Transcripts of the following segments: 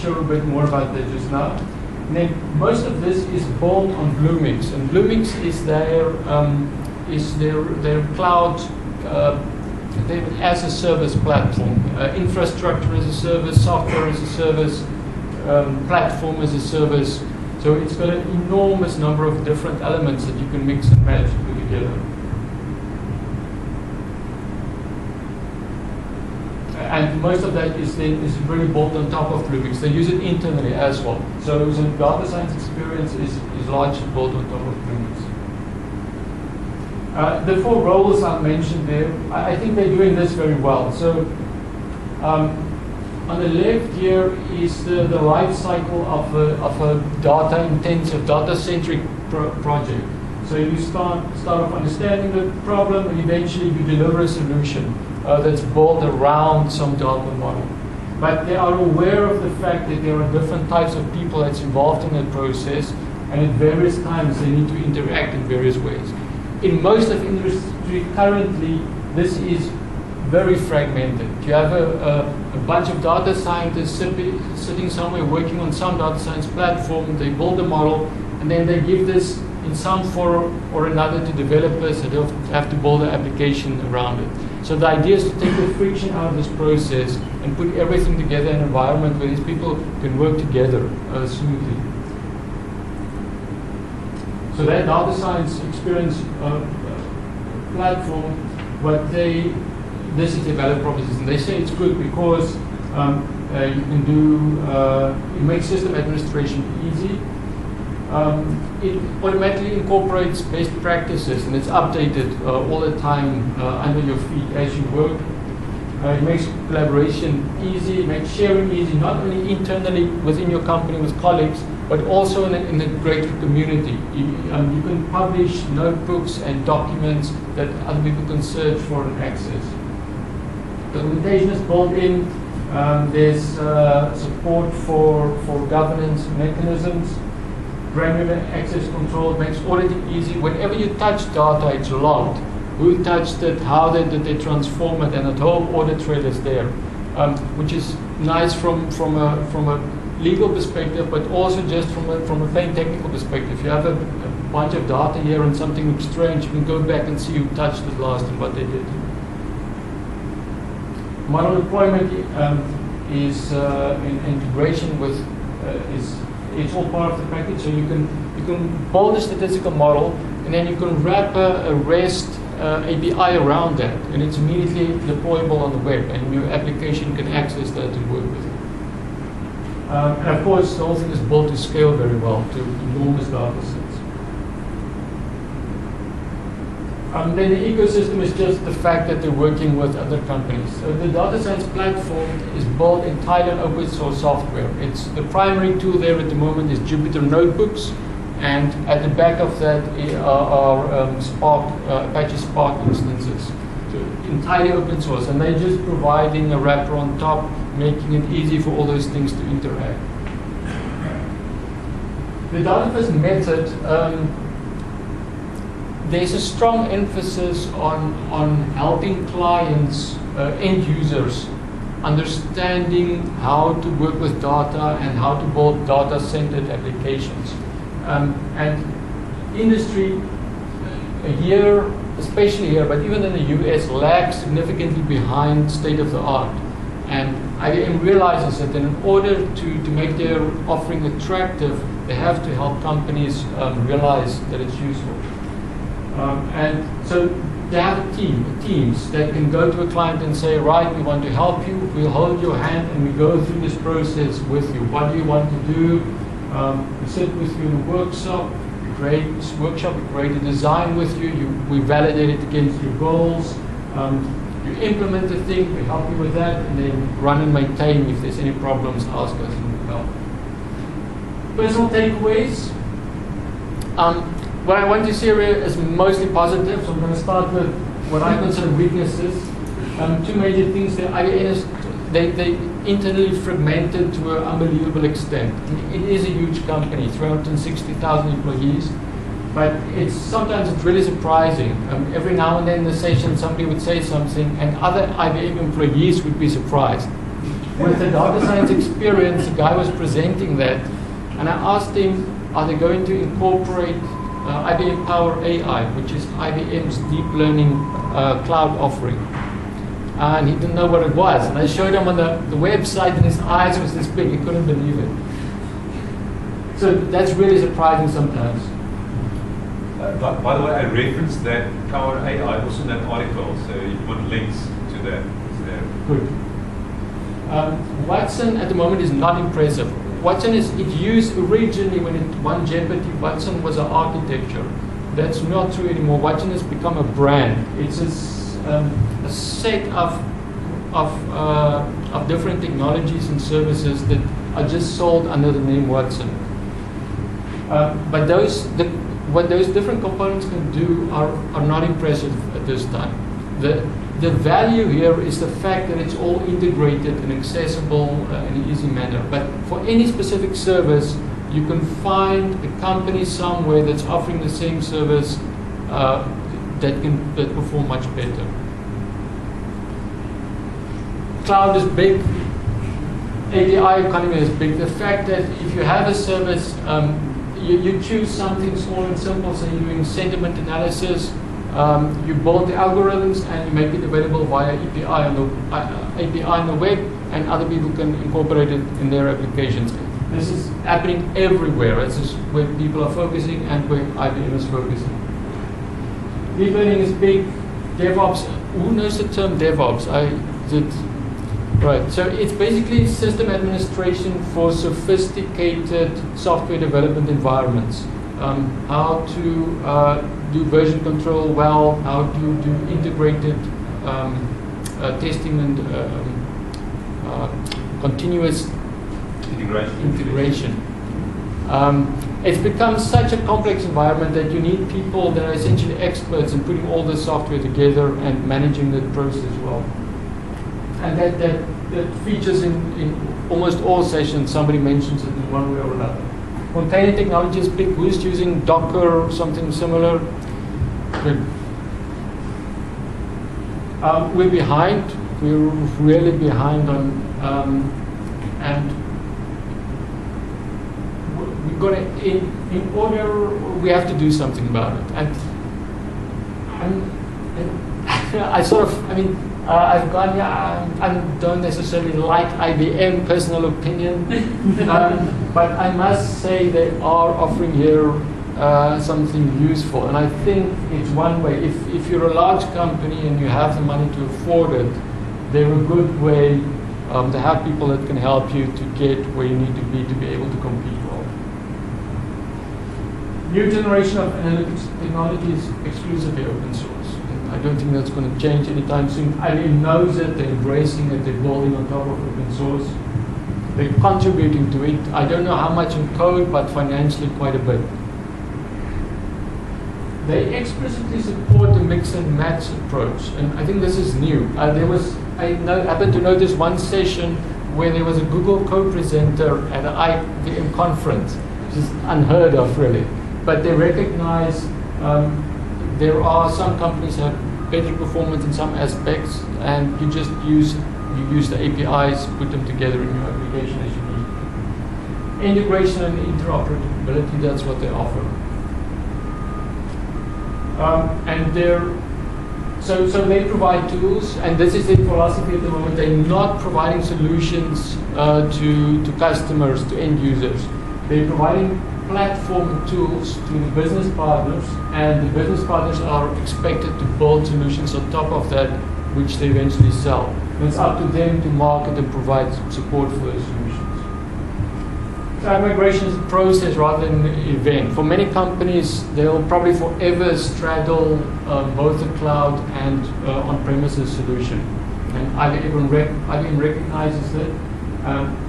show a bit more about that just now. And then most of this is built on Bluemix, and Bluemix is their cloud as a service platform, infrastructure as a service, software as a service, platform as a service. So it's got an enormous number of different elements that you can mix and match and put together. And most of that is really built on top of Bluemix. They use it internally as well. So the data science experience is largely built on top of Bluemix. The 4 roles I mentioned there, I think they're doing this very well. So on the left here is the life cycle of a data-intensive, data-centric project. So you start off understanding the problem, and eventually you deliver a solution that's built around some data model. But they are aware of the fact that there are different types of people that's involved in that process, and at various times they need to interact in various ways. In most of industry currently, this is very fragmented. You have a bunch of data scientists sitting somewhere working on some data science platform, they build a model, and then they give this in some form or another to developers that have to build an application around it. So the idea is to take the friction out of this process and put everything together in an environment where these people can work together smoothly. So that data science experience platform, this is their value proposition. They say it's good because you can do, it makes system administration easy. It automatically incorporates best practices, and it's updated all the time under your feet as you work. It makes collaboration easy, it makes sharing easy, not only internally within your company with colleagues, but also in the greater community. You can publish notebooks and documents that other people can search for and access. Documentation is built in. There's support for governance mechanisms. Granular access control makes auditing easy. Whenever you touch data, it's logged. Who touched it, how did they transform it, and the whole audit trail is there, which is nice from a legal perspective, but also just from a plain technical perspective. If you have a bunch of data here and something looks strange, you can go back and see who touched it last and what they did. Model deployment is in integration with it's all part of the package. So you can build a statistical model, and then you can wrap a REST API around that, and it's immediately deployable on the web, and your application can access that and work with it. And of course, the whole thing is built to scale very well to enormous data sets. Then the ecosystem is just the fact that they're working with other companies. So the data science platform is built entirely on open source software. It's the primary tool there at the moment is Jupyter Notebooks, and at the back of that are Apache Spark instances. So entirely open source, and they're just providing a wrapper on top, making it easy for all those things to interact. The Dataverse method, there's a strong emphasis on helping clients, end users, understanding how to work with data and how to build data-centered applications. And industry here, especially here, but even in the US, lags significantly behind state of the art. And IBM realizes that in order to make their offering attractive, they have to help companies realize that it's useful. And so they have teams that can go to a client and say, right, we want to help you, we'll hold your hand and we go through this process with you. What do you want to do? We sit with you in a workshop, we create a design with you, we validate it against your goals, you implement the thing, we help you with that, and then run and maintain. If there's any problems, ask us and we'll help. Personal takeaways. What I want to see here is mostly positive, so I'm going to start with what I consider weaknesses. Two major things there. They internally fragmented to an unbelievable extent. It is a huge company, 360,000 employees, but sometimes it's really surprising. Every now and then in the session, somebody would say something, and other IBM employees would be surprised. with the data science experience, the guy was presenting that, and I asked him, are they going to incorporate IBM Power AI, which is IBM's deep learning cloud offering? And he didn't know what it was. And I showed him on the website, and his eyes was this big. He couldn't believe it. So that's really surprising sometimes. By the way, I referenced that Power AI also in that article, so if you want links to that, it's there. Good. Watson at the moment is not impressive. Watson it used originally when it won Jeopardy. Watson was an architecture. That's not true anymore. Watson has become a brand. It's a set of different technologies and services that are just sold under the name Watson. But what those different components can do are not impressive at this time. The value here is the fact that it's all integrated and accessible in an easy manner. But for any specific service, you can find a company somewhere that's offering the same service that perform much better. Cloud is big. API economy is big. The fact that if you have a service, you choose something small and simple, so you're doing sentiment analysis, you build the algorithms and you make it available via API on the web, and other people can incorporate it in their applications. This is happening everywhere. This is where people are focusing and where IBM is focusing. Deep learning is big. Devops, who knows the term Devops? Right, so it's basically system administration for sophisticated software development environments. How to do version control well, how to do integrated testing and continuous integration. It's become such a complex environment that you need people that are essentially experts in putting all the software together and managing that process well. And that features in almost all sessions. Somebody mentions it in one way or another. Container technology is big. Who's using Docker or something similar? Good. We're behind. We're really behind on, and we've got to, in order, we have to do something about it. And I've gone, I don't necessarily like IBM, personal opinion, but I must say they are offering here something useful. And I think it's one way. If you're a large company and you have the money to afford it, they're a good way to have people that can help you to get where you need to be able to compete well. New generation of analytics technology is exclusively open source. I don't think that's going to change anytime soon. IBM knows it, they're embracing it, they're building on top of open source. They're contributing to it. I don't know how much in code, but financially quite a bit. They explicitly support the mix and match approach, and I think this is new. I happened to notice one session where there was a Google co-presenter at an IBM conference, which is unheard of really. But they recognize there are some companies that have better performance in some aspects, and you just use the APIs, put them together in your application as you need. Integration and interoperability, that's what they offer. And so they provide tools, and this is their philosophy at the moment. They're not providing solutions to customers, to end users. They're providing platform tools to the business partners, and the business partners are expected to build solutions on top of that, which they eventually sell. And it's up to them to market and provide support for those solutions. Cloud migration is a process rather than an event. For many companies, they'll probably forever straddle both the cloud and on-premises solution. And IBM recognizes that.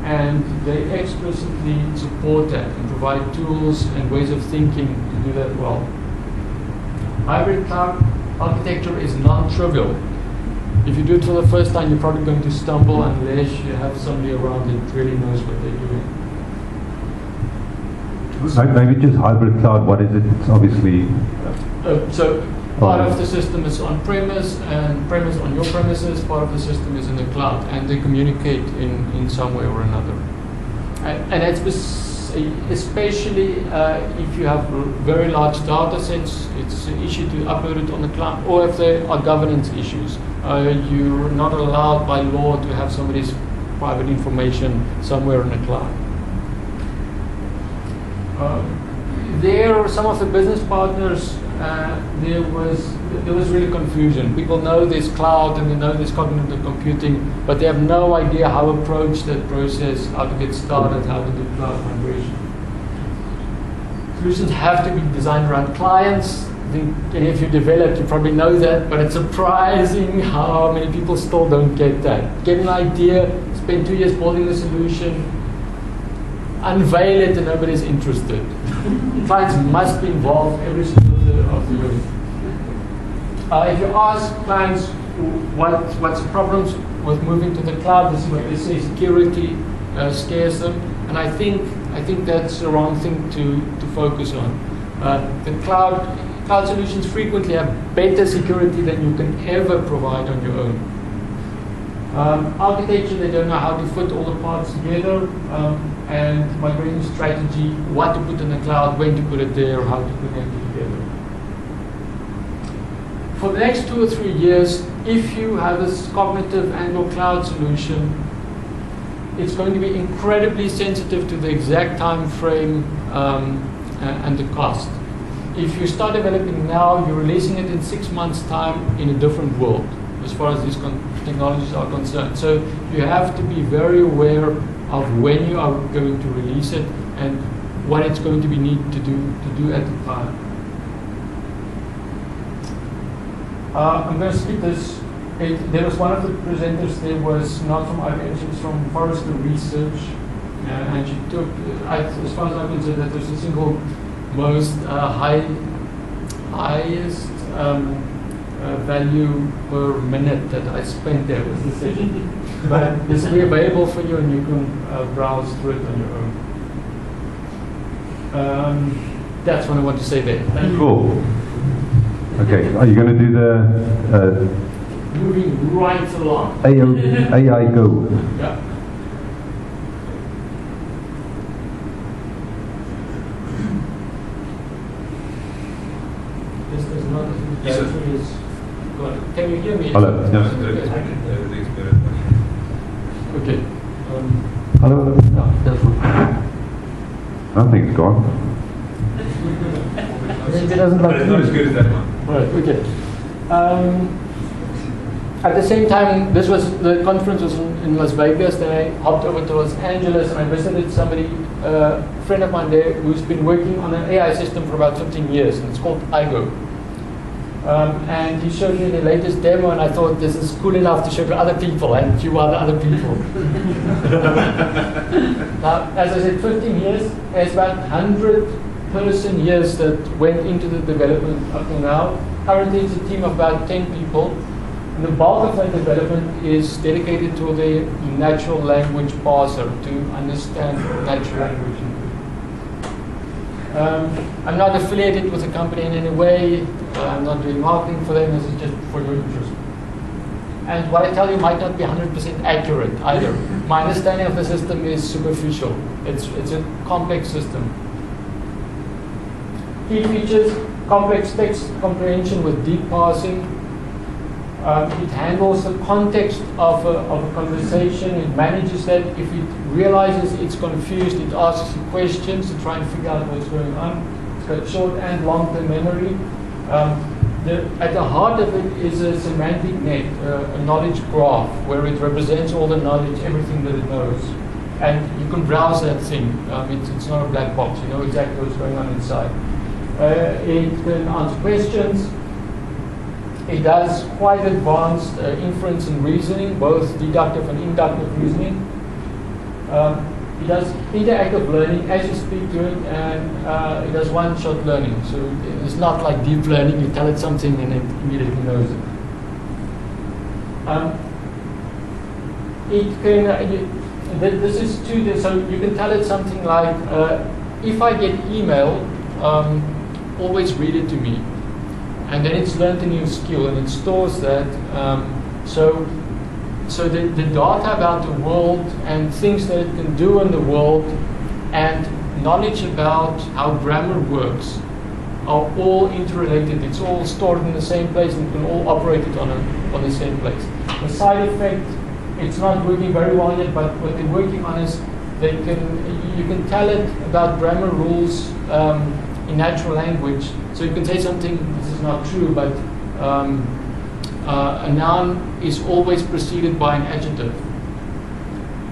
And they explicitly support that and provide tools and ways of thinking to do that well. Hybrid cloud architecture is non-trivial. If you do it for the first time, you're probably going to stumble unless you have somebody around that really knows what they're doing. Maybe just hybrid cloud, what is it? It's obviously... So Part of the system is on-premise, and premise on your premises. Part of the system is in the cloud, and they communicate in some way or another. And it's especially if you have very large data sets, it's an issue to upload it on the cloud, or if there are governance issues. You're not allowed by law to have somebody's private information somewhere in the cloud. There are some of the business partners, there was really confusion. People know there's cloud and they know there's cognitive computing, but they have no idea how to approach that process, how to get started, how to do cloud migration. Solutions have to be designed around clients. And if you develop, you probably know that, but it's surprising how many people still don't get that. Get an idea, spend 2 years building the solution, unveil it, and nobody's interested. Clients must be involved every step of the way. If you ask clients what's the problems with moving to the cloud, this is what they say: security scares them, and I think that's the wrong thing to focus on. The cloud solutions frequently have better security than you can ever provide on your own. Architecture, they don't know how to put all the parts together, and migration strategy, what to put in the cloud, when to put it there, how to connect it together. For the next 2 or 3 years, if you have this cognitive and/or cloud solution, it's going to be incredibly sensitive to the exact time frame and the cost. If you start developing now, you're releasing it in 6 months' time in a different world, as far as these technologies are concerned. So you have to be very aware of when you are going to release it and what it's going to be need to do at the time. I'm going to skip this. There was one of the presenters, there was not from IBM, she was from Forrester Research, and she took, as far as I'm concerned, that was the single most highest value per minute that I spent there with the session. But this will be available for you, and you can browse through it on your own. That's what I want to say there. Thank you. Cool. Okay, are you going to do the moving right along? AI Go? Yeah. This does not. Yes, sir. Can you hear me? Hello. Yes. Okay. Hello. No, that's not. Nothing's gone. It doesn't like But it's not as good as that one. Right, okay. At the same time, the conference was in Las Vegas, then I hopped over to Los Angeles and I visited somebody, a friend of mine there, who's been working on an AI system for about 15 years, and it's called IGO. And he showed me the latest demo, and I thought this is cool enough to show to other people and a few other people. Now, as I said, 15 years, there's about 100-person years that went into the development up to now. Currently, it's a team of about 10 people. And the bulk of that development is dedicated to the natural language parser, to understand natural language. I'm not affiliated with the company in any way. I'm not doing marketing for them. This is just for your interest. And what I tell you might not be 100% accurate either. My understanding of the system is superficial. It's a complex system. Key features: complex text comprehension with deep parsing. It handles the context of a conversation. It manages that. If it realizes it's confused, it asks you questions to try and figure out what's going on. It's got short and long-term memory. At the heart of it is a semantic net, a knowledge graph, where it represents all the knowledge, everything that it knows. And you can browse that thing. It's not a black box. You know exactly what's going on inside. It can answer questions. It does quite advanced inference and reasoning, both deductive and inductive reasoning. It does interactive learning as you speak to it, and it does one-shot learning. So it's not like deep learning. You tell it something and it immediately knows it. It can. This is two. So you can tell it something like, if I get email, always read it to me. and then it's learned a new skill, and it stores that. So the data about the world and things that it can do in the world and knowledge about how grammar works are all interrelated. It's all stored in the same place and can all operate it on the same place. The side effect, it's not working very well yet, but what they're working on is you can tell it about grammar rules in natural language. So you can say something, this is not true, but a noun is always preceded by an adjective.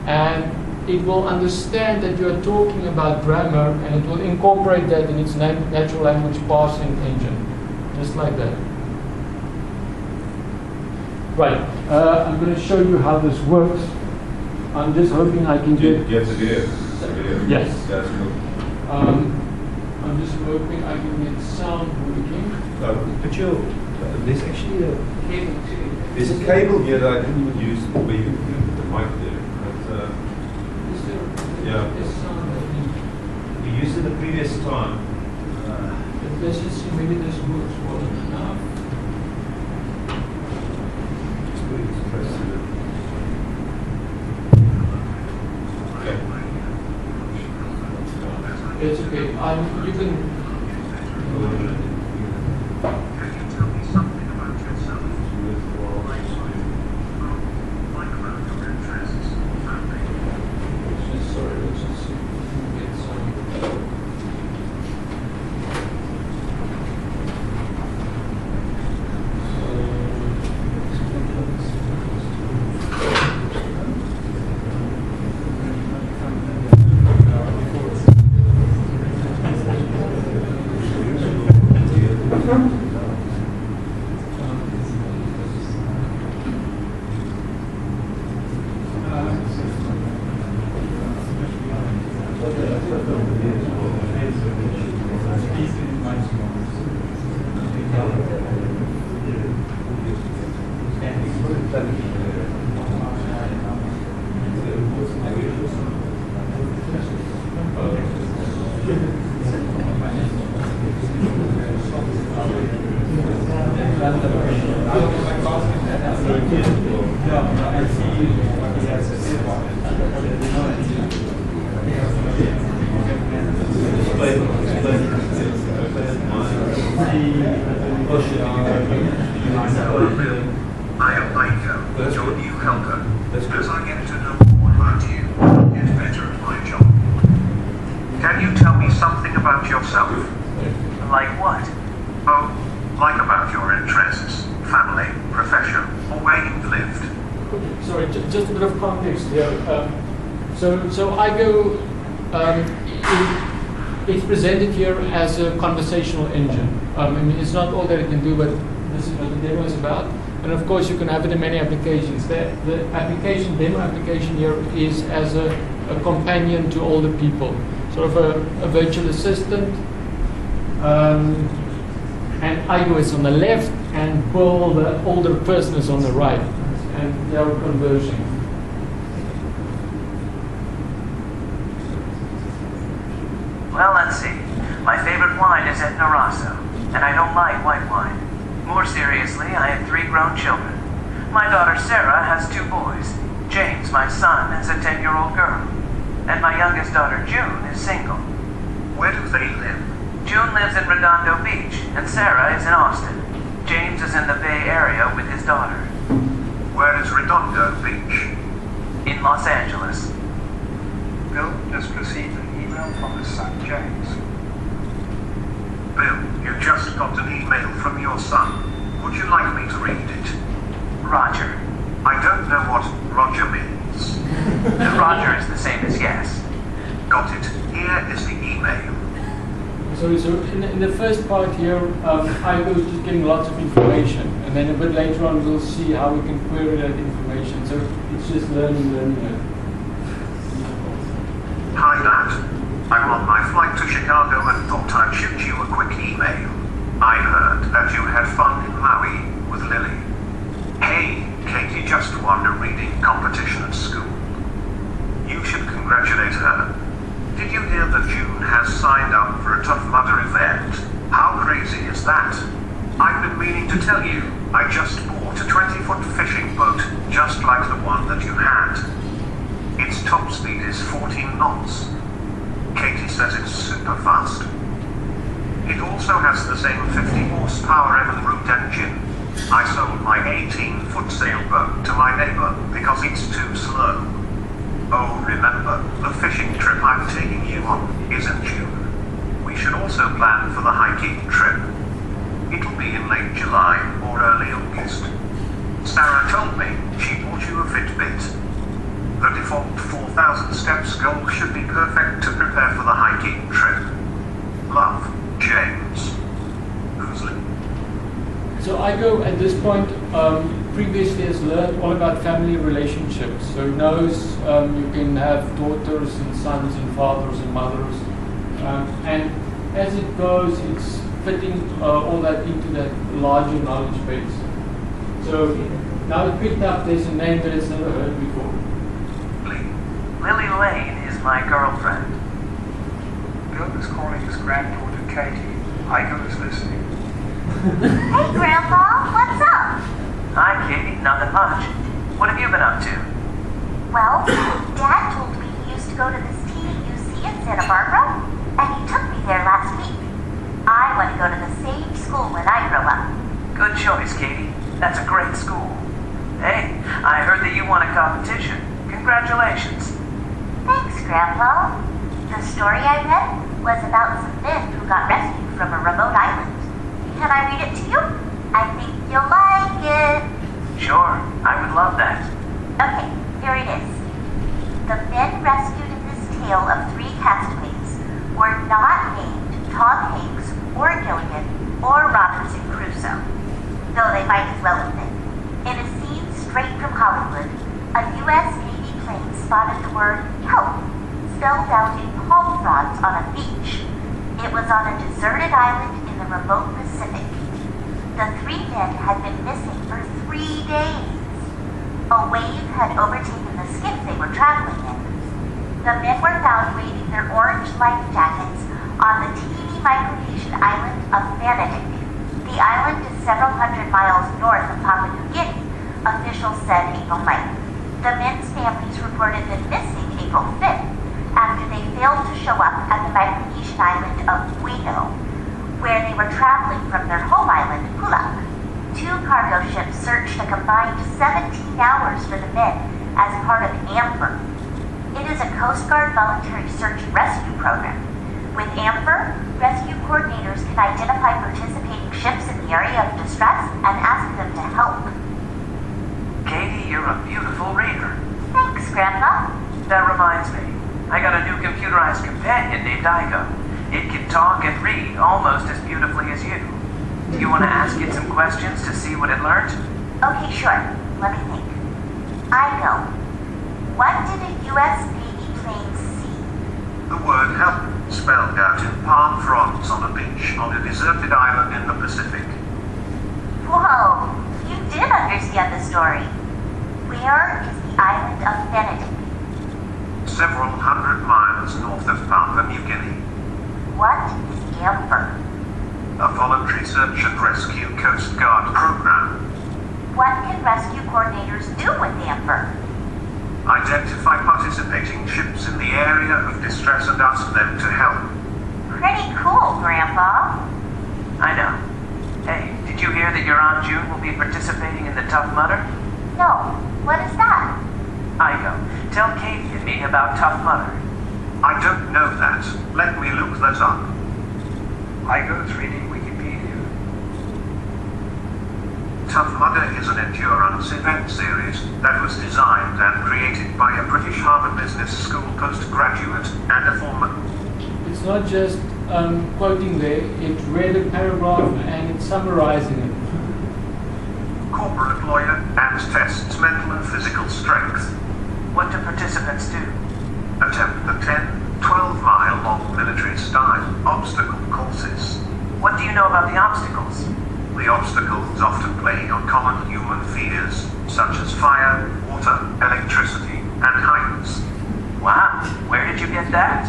And it will understand that you are talking about grammar, and it will incorporate that in its natural language parsing engine, just like that. Right, I'm going to show you how this works. I'm just hoping I can get... Yes, the video. Yes. That's cool. I'm just hoping I can get sound working. But there's actually there's a cable here that I didn't even use where you can put the mic there. But, yeah. We used it the previous time. Let's just see, maybe this works well enough. It's okay. You can. Can you tell me something about yourself? Like about your interests, family? Sorry, let's just see if we can get some. I am Michael, your new helper. As I get to know more about you, get better at my job. Can you tell me something about yourself? Like what? Oh, like about your interests, family, profession, or where you've lived. Sorry, just a bit of context here. So I go, it's presented here as a conversational engine. I mean, it's not all that it can do, but this is what the demo is about. And of course, you can have it in many applications. The demo application here is as a companion to older people, sort of a virtual assistant. And I is on the left, and Paul, the older person, is on the right. And they are converging. Well, let's see. My favorite wine is Etna Rosso, and I don't like white wine. More seriously, I have 3 grown children. My daughter Sarah has 2 boys. James, my son, is a 10-year-old girl. And my youngest daughter June is single. Where do they live? June lives in Redondo Beach, and Sarah is in Austin. James is in the Bay Area with his daughter. Where is Redondo Beach? In Los Angeles. Bill just received an email from his son James. Bill, you just got an email from your son. Would you like me to read it? Roger. I don't know what Roger means. Roger is the same as yes. Got it. Here is the email. So in the first part here, IGO is just getting lots of information, and then a bit later on we'll see how we can query that information. So it's just learning. Hi Dad. I'm on my flight to Chicago and thought I'd shoot you a quick email. I heard that you had fun in Maui with Lily. Hey, Katie just won a reading competition at school. You should congratulate her. Did you hear that June has signed up for a Tough Mudder event? How crazy is that? I've been meaning to tell you, I just bought a 20-foot fishing boat, just like the one that you had. Its top speed is 14 knots. Katie says it's super fast. It also has the same 50 horsepower Evinrude engine. I sold my 18-foot sailboat to my neighbor because it's too slow. Oh, remember, the fishing trip I'm taking you on is in June. We should also plan for the hiking trip. It'll be in late July or early August. Sarah told me she bought you a Fitbit. The default 4,000 steps goal should be perfect to prepare for the hiking trip. Love, James. Who's Lynn? So Igo at this point previously has learned all about family relationships. So it knows you can have daughters and sons and fathers and mothers. And as it goes, it's fitting all that into that larger knowledge base. So now it picked up there's a name that it's never heard before. Lily Lane is my girlfriend. Bill is calling his granddaughter Katie. Igo is listening. Hey, Grandpa, what's up? Hi, Katie. Nothing much. What have you been up to? Well, Dad told me he used to go to this TUC in Santa Barbara, and he took me there last week. I want to go to the same school when I grow up. Good choice, Katie. That's a great school. Hey, I heard that you won a competition. Congratulations. Thanks, Grandpa. The story I read was about some men who got rescued from a remote island. Can I read it to you? I think you'll like it. Sure, I would love that. Okay, here it is. The men rescued in this tale of 3 castaways were not named Tom Hanks or Gilligan or Robinson Crusoe, though they might as well have been. In a scene straight from Hollywood, a U.S. Navy plane spotted the word help spelled out in palm fronds on a beach. It was on a deserted island in the remote Pacific. The 3 men had been missing for 3 days. A wave had overtaken the skiff they were traveling in. The men were found waving their orange life jackets on the teeny Micronesian island of Bennit.AI. The island is several hundred miles north of Papua New Guinea, officials said April 9th. The men's families reported them missing April 5th, after they failed to show up at the Micronesian island of Guido, where they were traveling from their home island, Kulak. 2 cargo ships searched a combined 17 hours for the men as part of AMFER. It is a Coast Guard voluntary search and rescue program. With AMFER, rescue coordinators can identify participating ships in the area of distress and ask them to help. Katie, you're a beautiful reader. Thanks, Grandpa. That reminds me. I got a new computerized companion named Igo. It can talk and read almost as beautifully as you. You want to ask it some questions to see what it learned? Okay, sure. Let me think. Igo, what did a U.S. Navy plane see? The word help spelled out in palm fronds on a beach on a deserted island in the Pacific. Whoa, you did understand the story. Where is the island of Bennit? Several hundred miles north of Papua New Guinea. What is AMFER? A voluntary search and rescue Coast Guard program. What can rescue coordinators do with AMFER? Identify participating ships in the area of distress and ask them to help. Pretty cool, Grandpa. I know. Hey, did you hear that your Aunt June will be participating in the Tough Mudder? No, what is that? Igo, tell Katie and me about Tough Mudder. I don't know that. Let me look that up. Igo is reading Wikipedia. Tough Mudder is an endurance event series that was designed and created by a British Harvard Business School postgraduate and a former. It's not just quoting there, it read a paragraph and it's summarizing it. Corporate lawyer and tests mental and physical strength. What do participants do? Attempt the 10, 12-mile long military-style obstacle courses. What do you know about the obstacles? The obstacles often play on common human fears, such as fire, water, electricity, and heights. Wow, where did you get that?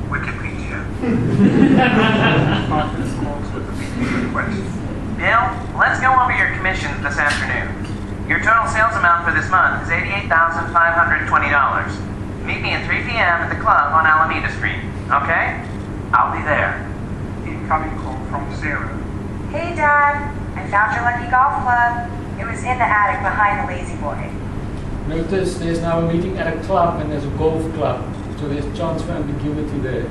Wikipedia. 5 minutes calls with a meeting request. Bill, let's go over your commissions this afternoon. Your total sales amount for this month is $88,520. Meet me at 3 p.m. at the club on Alameda Street, okay? I'll be there. Incoming call from Sarah. Hey, Dad. I found your lucky golf club. It was in the attic behind the lazy boy. Notice there's now a meeting at a club and there's a golf club. So there's chance for ambiguity there.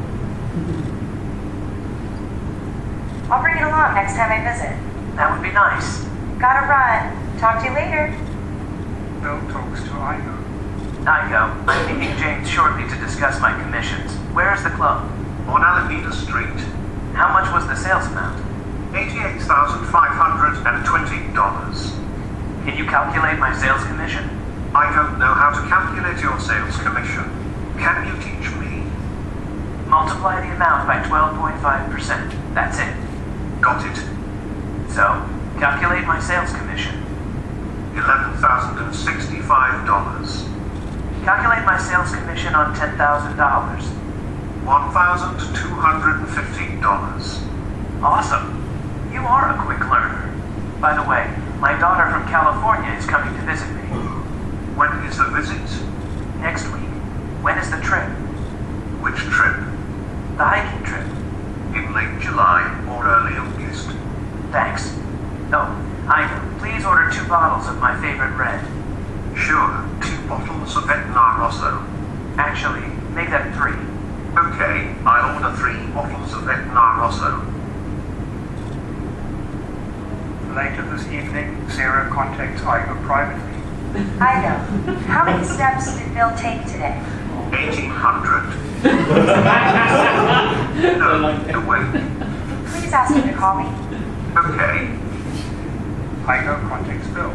I'll bring it along next time I visit. That would be nice. Gotta run. Talk to you later. Bill talks to Igo. Igo, I'm meeting James shortly to discuss my commissions. Where is the club? On Alameda Street, How much was the sales amount? $88,520. Can you calculate my sales commission? I don't know how to calculate your sales commission. Can you teach me? Multiply the amount by 12.5%. That's it. Got it. So, calculate my sales commission. $11,065. Calculate my sales commission on $10,000. $1,250. Awesome. You are a quick learner. By the way, my daughter from California is coming to visit me. When is the visit? Next week. When is the trip? Which trip? The hiking trip. In late July or early August? Thanks. Oh, Igo, please order 2 bottles of my favorite red. Sure, 2 bottles of Etna Rosso. Actually, make that 3. Okay, I'll order 3 bottles of Etna Rosso. Later this evening, Sarah contacts Igo privately. I know. How many steps did Bill take today? 1,800. No, wait. Please ask him to call me. Okay, Igo contacts Bill.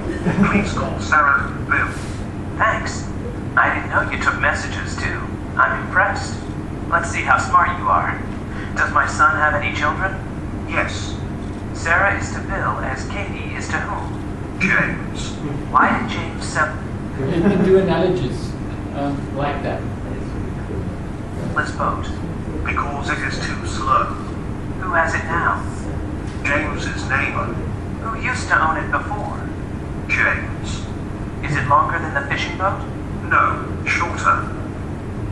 please call Sarah Bill. Thanks. I didn't know you took messages too. I'm impressed. Let's see how smart you are. Does my son have any children? Yes, Sarah is to Bill as Katie is to whom? James. Why did James sell... You can do analogies like that. Let's vote. Because it is too slow. Who has it now? James's neighbor, Who used to own it before? James. Is it longer than the fishing boat? No, shorter.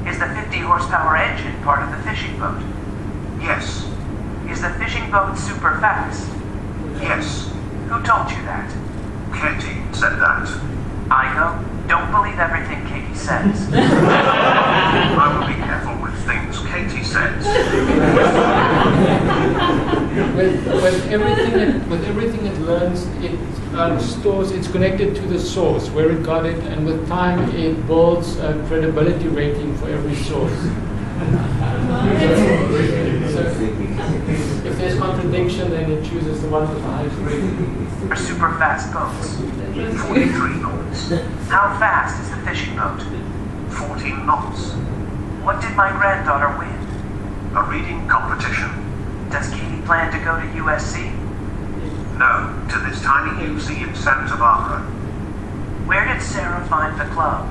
Is the 50 horsepower engine part of the fishing boat? Yes, Is the fishing boat super fast? yes. Who told you that? Katie said that. Igo, don't believe everything Katie says. I will be careful with things Katie says. With everything it learns, it stores, it's connected to the source, where it got it, and with time it builds a credibility rating for every source. So if there's contradiction, then it chooses the one with the highest rating. Are super fast boats? 43 knots. How fast is the fishing boat? 14 knots. What did my granddaughter win? A reading competition. Does Katie plan to go to USC? No, to this tiny UC in Santa Barbara. Where did Sarah find the club?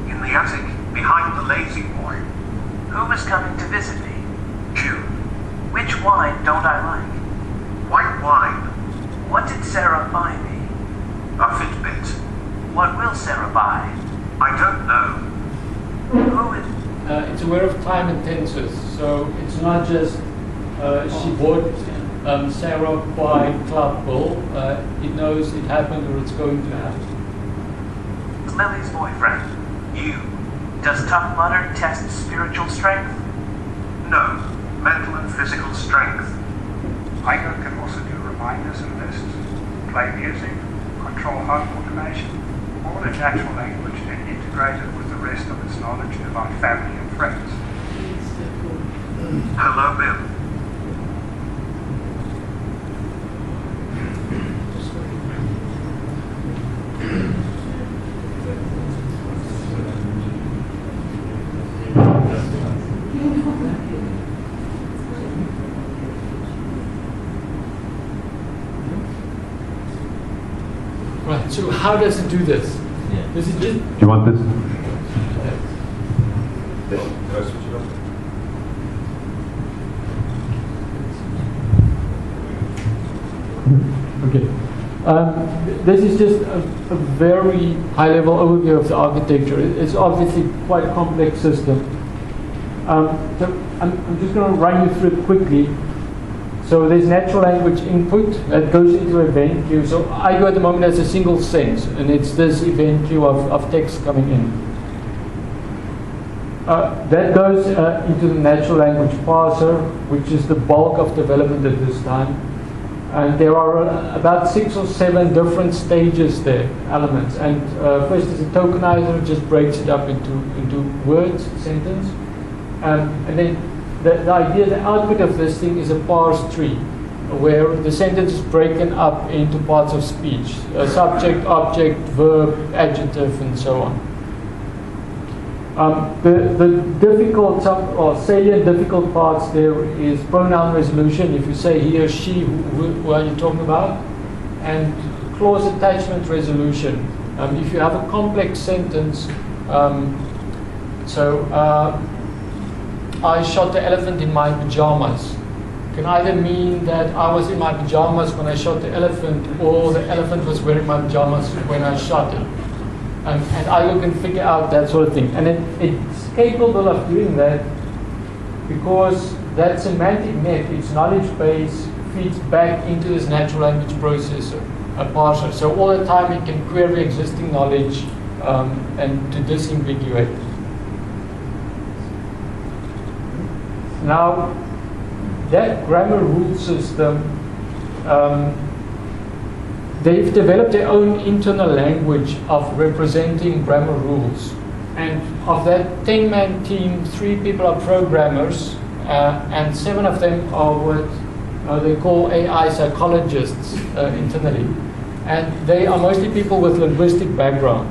In the attic, behind the lazy boy. Who is coming to visit me? June. Which wine don't I like? White wine. What did Sarah buy me? A Fitbit. What will Sarah buy? I don't know. Who is... It's aware of time and tenses, so it's not just she bought Sarah by Club Bull. It knows it happened or it's going to happen. Lily's boyfriend? You. Does Tough Mudder test spiritual strength? No. Mental and physical strength. Igo can also do reminders and lists, play music, control home automation, all in natural language and integrate it with the rest of its knowledge about family and friends. Hello, Bill. Right, so how does it do this? Does it just... Do you want this? Okay. This is just a very high-level overview of the architecture. It's obviously quite a complex system. So I'm just going to run you through it quickly. So there's natural language input that goes into an event queue. So IGO at the moment has a single sense, and it's this event queue of text coming in. That goes into the natural language parser, which is the bulk of development at this time. And there are about 6 or 7 different stages there, elements. And first is a tokenizer, just breaks it up into words, sentence. And then the idea, the output of this thing is a parse tree, where the sentence is broken up into parts of speech, subject, object, verb, adjective, and so on. The difficult, or salient difficult parts there is pronoun resolution. If you say he or she, who are you talking about? And clause attachment resolution. If you have a complex sentence, I shot the elephant in my pajamas, can either mean that I was in my pajamas when I shot the elephant, or the elephant was wearing my pajamas when I shot it. And IGO can figure out that sort of thing. And it's capable of doing that because that semantic net, its knowledge base, feeds back into this natural language processor, a parser. So all the time it can query existing knowledge and to disambiguate. Now, that grammar rule system, they've developed their own internal language of representing grammar rules. And of that 10-man team, 3 people are programmers, and 7 of them are what they call AI psychologists internally. And they are mostly people with linguistic background.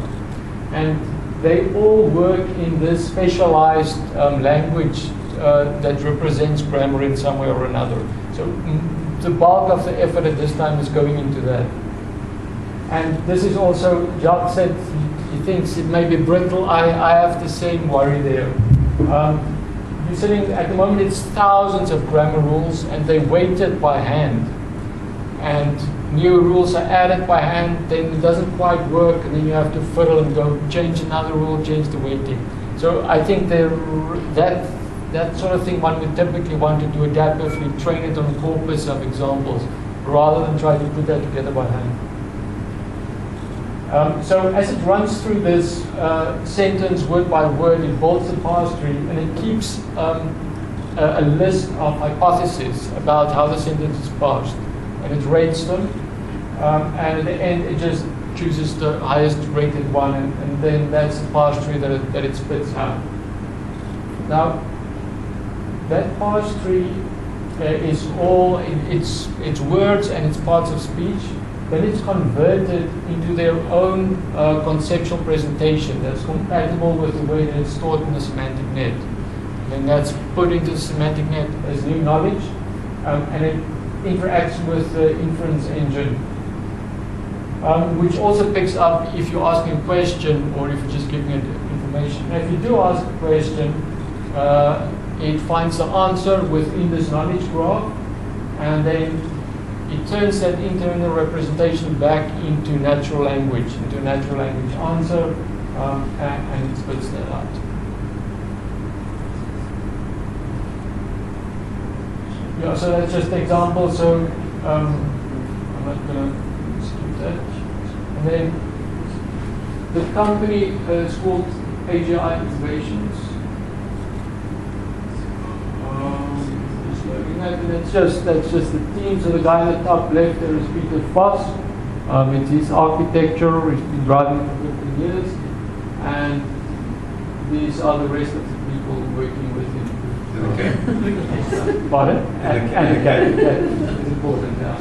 And they all work in this specialized language that represents grammar in some way or another. So the bulk of the effort at this time is going into that. And this is also, Jacques said, he thinks it may be brittle. I have the same worry there. You're sitting, at the moment it's thousands of grammar rules and they're weighted by hand. And new rules are added by hand, then it doesn't quite work, and then you have to fiddle and go change another rule, change the weighting. So I think that sort of thing one would typically want to do adaptively, train it on a corpus of examples, rather than try to put that together by hand. So as it runs through this sentence word by word, it builds the parse tree, and it keeps a list of hypotheses about how the sentence is parsed. And it rates them, and at the end it just chooses the highest rated one, and then that's the parse tree that it spits out. Now, that parse tree is all, it's words and it's parts of speech. Then it's converted into their own conceptual presentation that's compatible with the way that it's stored in the semantic net. And that's put into the semantic net as new knowledge, and it interacts with the inference engine, which also picks up if you're asking a question or if you're just giving it information. Now, if you do ask a question, it finds the answer within this knowledge graph, and then it turns that internal representation back into natural language answer, and it spits that out. Yeah, so that's just an example. So I'm not going to skip that. And then the company is called AGI Innovations. And that's just the team. So the guy at the top left there is Peter Voss. It's his architecture. He's been driving for 50 years, and these are the rest of the people working with him. Okay. Pardon? And the cat. It's important now.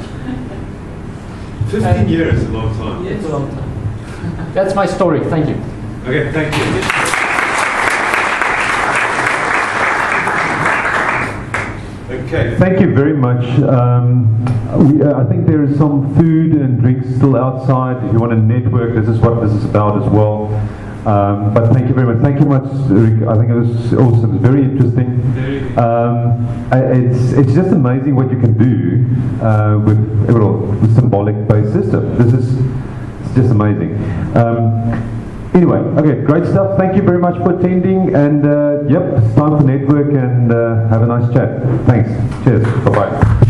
15 years is a long time. Yeah, it's a long time. That's my story. Thank you. Okay, thank you. Okay. Thank you very much. I think there is some food and drinks still outside. If you want to network, this is what this is about as well. But thank you very much. Thank you much, Rick. I think it was awesome. It's very interesting. Very good. It's just amazing what you can do with symbolic-based system. It's just amazing. Anyway, okay, great stuff. Thank you very much for attending, and yep, it's time for network, and have a nice chat. Thanks. Cheers. Bye-bye.